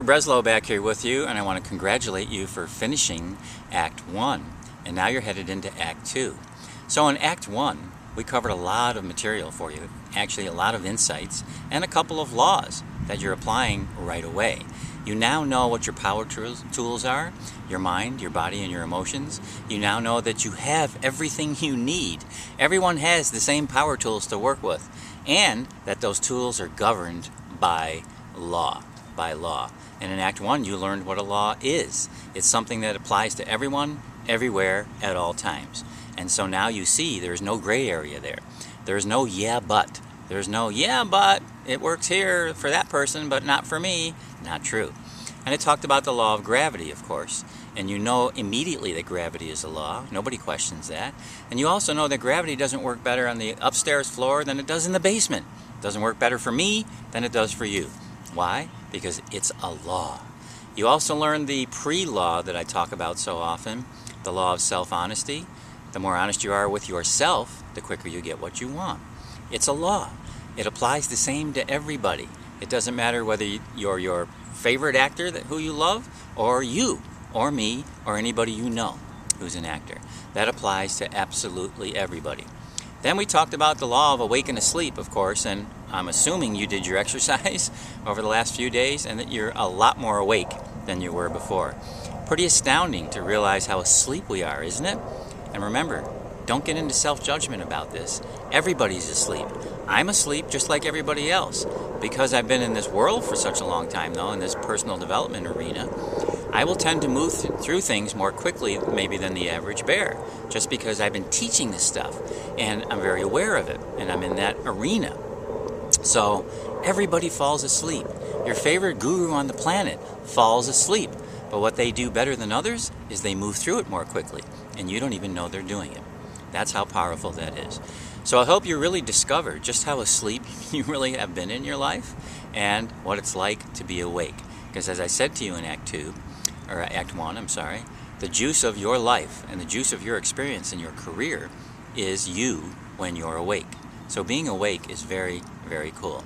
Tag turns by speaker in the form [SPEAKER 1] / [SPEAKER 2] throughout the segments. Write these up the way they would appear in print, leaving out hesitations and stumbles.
[SPEAKER 1] Breslow back here with you, and I want to congratulate you for finishing Act 1, and now you're headed into Act 2. So in Act 1, we covered a lot of material for you, actually a lot of insights, and a couple of laws that you're applying right away. You now know what your power tools are, your mind, your body, and your emotions. You now know that you have everything you need. Everyone has the same power tools to work with, and that those tools are governed by law. And in Act 1, you learned what a law is. It's something that applies to everyone, everywhere, at all times. And so now you see there's no gray area there. There's no yeah, but. There's no yeah, but it works here for that person, but not for me. Not true. And it talked about the law of gravity, of course. And you know immediately that gravity is a law. Nobody questions that. And you also know that gravity doesn't work better on the upstairs floor than it does in the basement. It doesn't work better for me than it does for you. Why? Because it's a law. You also learned the pre-law that I talk about so often, the law of self-honesty. The more honest you are with yourself, the quicker you get what you want. It's a law. It applies the same to everybody. It doesn't matter whether you're your favorite actor who you love, or you, or me, or anybody you know who's an actor. That applies to absolutely everybody. Then we talked about the law of awake and asleep, of course, and I'm assuming you did your exercise over the last few days and that you're a lot more awake than you were before. Pretty astounding to realize how asleep we are, isn't it? And remember, don't get into self-judgment about this. Everybody's asleep. I'm asleep just like everybody else. Because I've been in this world for such a long time, though, in this personal development arena, I will tend to move through things more quickly maybe than the average bear, just because I've been teaching this stuff, and I'm very aware of it, and I'm in that arena. So everybody falls asleep. Your favorite guru on the planet falls asleep, but what they do better than others is they move through it more quickly, and you don't even know they're doing it. That's how powerful that is. So I hope you really discover just how asleep you really have been in your life and what it's like to be awake. Because as I said to you in Act 1, the juice of your life and the juice of your experience in your career is you when you're awake. So being awake is very, very cool.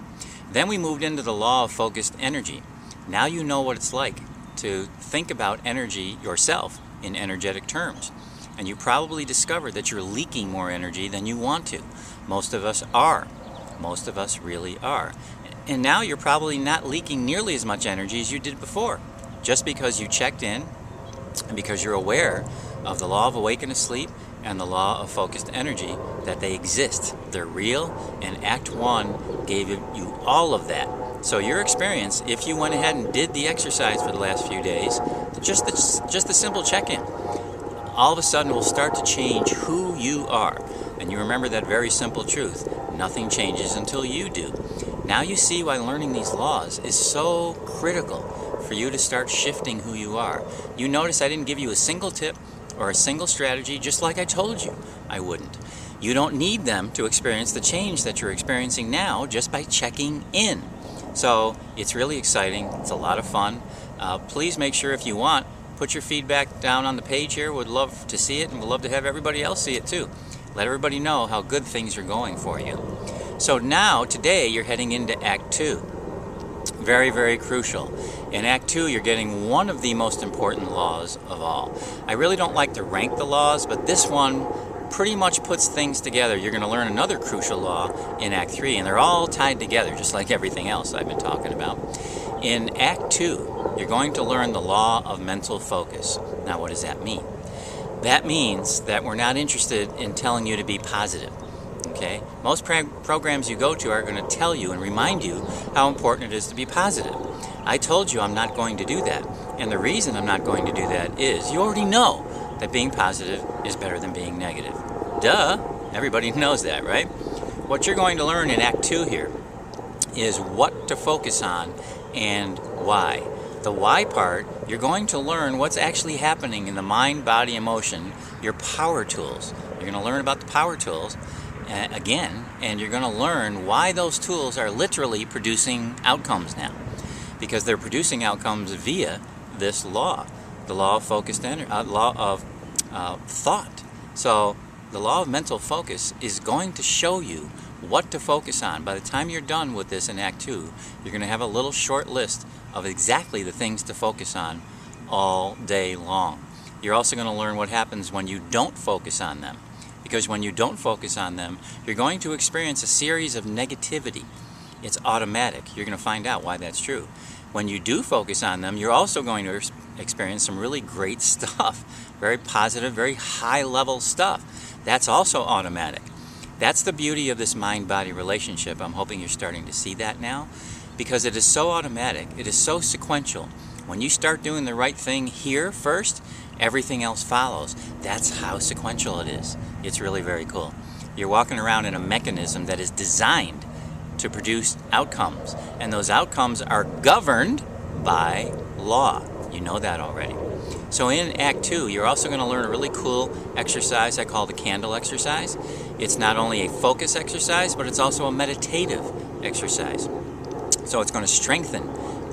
[SPEAKER 1] Then we moved into the law of focused energy. Now you know what it's like to think about energy yourself in energetic terms. And you probably discovered that you're leaking more energy than you want to. Most of us are. Most of us really are. And now you're probably not leaking nearly as much energy as you did before. Just because you checked in and because you're aware of the law of awake and asleep and the law of focused energy, that they exist. They're real, and Act 1 gave you all of that. So your experience, if you went ahead and did the exercise for the last few days, just a simple check-in, all of a sudden will start to change who you are. And you remember that very simple truth. Nothing changes until you do. Now you see why learning these laws is so critical for you to start shifting who you are. You notice I didn't give you a single tip or a single strategy, just like I told you I wouldn't. You don't need them to experience the change that you're experiencing now just by checking in. So it's really exciting. It's a lot of fun. Please make sure, if you want, put your feedback down on the page here. Would love to see it, and would love to have everybody else see it too. Let everybody know how good things are going for you. So now, today, you're heading into Act 2. Very, very crucial. In Act 2, you're getting one of the most important laws of all. I really don't like to rank the laws, but this one pretty much puts things together. You're going to learn another crucial law in Act 3, and they're all tied together, just like everything else I've been talking about. In Act 2, you're going to learn the law of mental focus. Now, what does that mean? That means that we're not interested in telling you to be positive. Okay? Most programs you go to are going to tell you and remind you how important it is to be positive. I told you I'm not going to do that. And the reason I'm not going to do that is you already know that being positive is better than being negative. Duh! Everybody knows that, right? What you're going to learn in Act 2 here is what to focus on and why. The why part, you're going to learn what's actually happening in the mind, body, emotion, your power tools. You're going to learn about the power tools again, and you're going to learn why those tools are literally producing outcomes now. Because they're producing outcomes via this law, the law of focused energy, law of thought. So the law of mental focus is going to show you what to focus on. By the time you're done with this in Act 2, you're going to have a little short list of exactly the things to focus on all day long. You're also going to learn what happens when you don't focus on them. Because when you don't focus on them, you're going to experience a series of negativity. It's automatic. You're going to find out why that's true. When you do focus on them, you're also going to experience some really great stuff. Very positive, very high-level stuff. That's also automatic. That's the beauty of this mind-body relationship. I'm hoping you're starting to see that now, because it is so automatic. It is so sequential. When you start doing the right thing here first, everything else follows. That's how sequential it is. It's really very cool. You're walking around in a mechanism that is designed to produce outcomes, and those outcomes are governed by law. You know that already. So in Act 2, you're also going to learn a really cool exercise I call the candle exercise. It's not only a focus exercise, but it's also a meditative exercise. So it's going to strengthen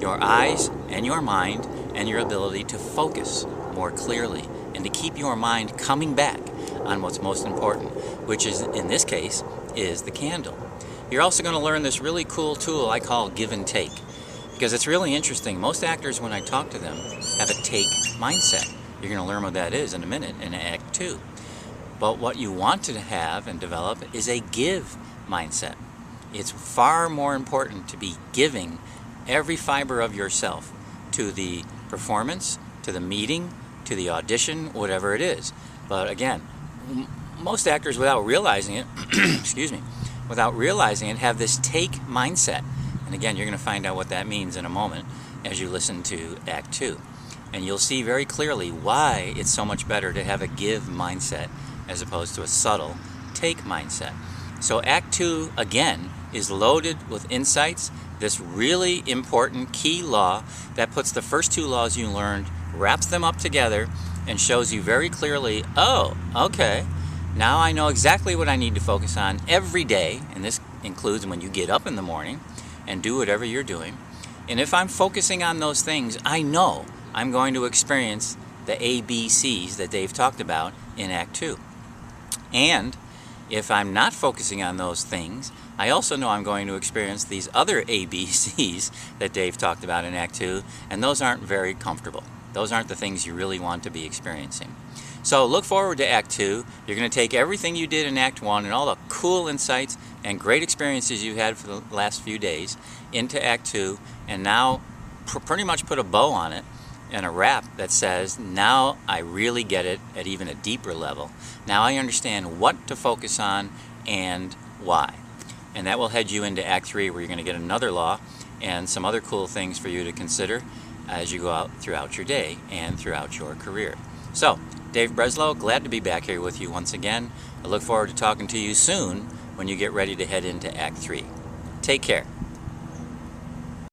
[SPEAKER 1] your eyes and your mind and your ability to focus more clearly and to keep your mind coming back on what's most important, which is, in this case, is the candle. You're also going to learn this really cool tool I call give and take, because it's really interesting. Most actors, when I talk to them, have a take mindset. You're going to learn what that is in a minute in Act 2. But what you want to have and develop is a give mindset. It's far more important to be giving every fiber of yourself to the performance, to the meeting, to the audition, whatever it is. But again, most actors, without realizing it, excuse me, without realizing it, have this take mindset. And again, you're going to find out what that means in a moment as you listen to Act 2. And you'll see very clearly why it's so much better to have a give mindset as opposed to a subtle take mindset. So Act 2, again, is loaded with insights, this really important key law that puts the first two laws you learned, wraps them up together, and shows you very clearly, oh, okay, now I know exactly what I need to focus on every day, and this includes when you get up in the morning and do whatever you're doing. And if I'm focusing on those things, I know I'm going to experience the ABCs that Dave talked about in Act 2. And if I'm not focusing on those things, I also know I'm going to experience these other ABCs that Dave talked about in Act 2, and those aren't very comfortable. Those aren't the things you really want to be experiencing. So look forward to Act 2. You're going to take everything you did in Act 1 and all the cool insights and great experiences you had for the last few days into Act 2, and now pretty much put a bow on it and a wrap that says, now I really get it at even a deeper level. Now I understand what to focus on and why. And that will head you into Act 3, where you're going to get another law and some other cool things for you to consider as you go out throughout your day and throughout your career. So, Dave Breslow, glad to be back here with you once again. I look forward to talking to you soon when you get ready to head into Act 3. Take care.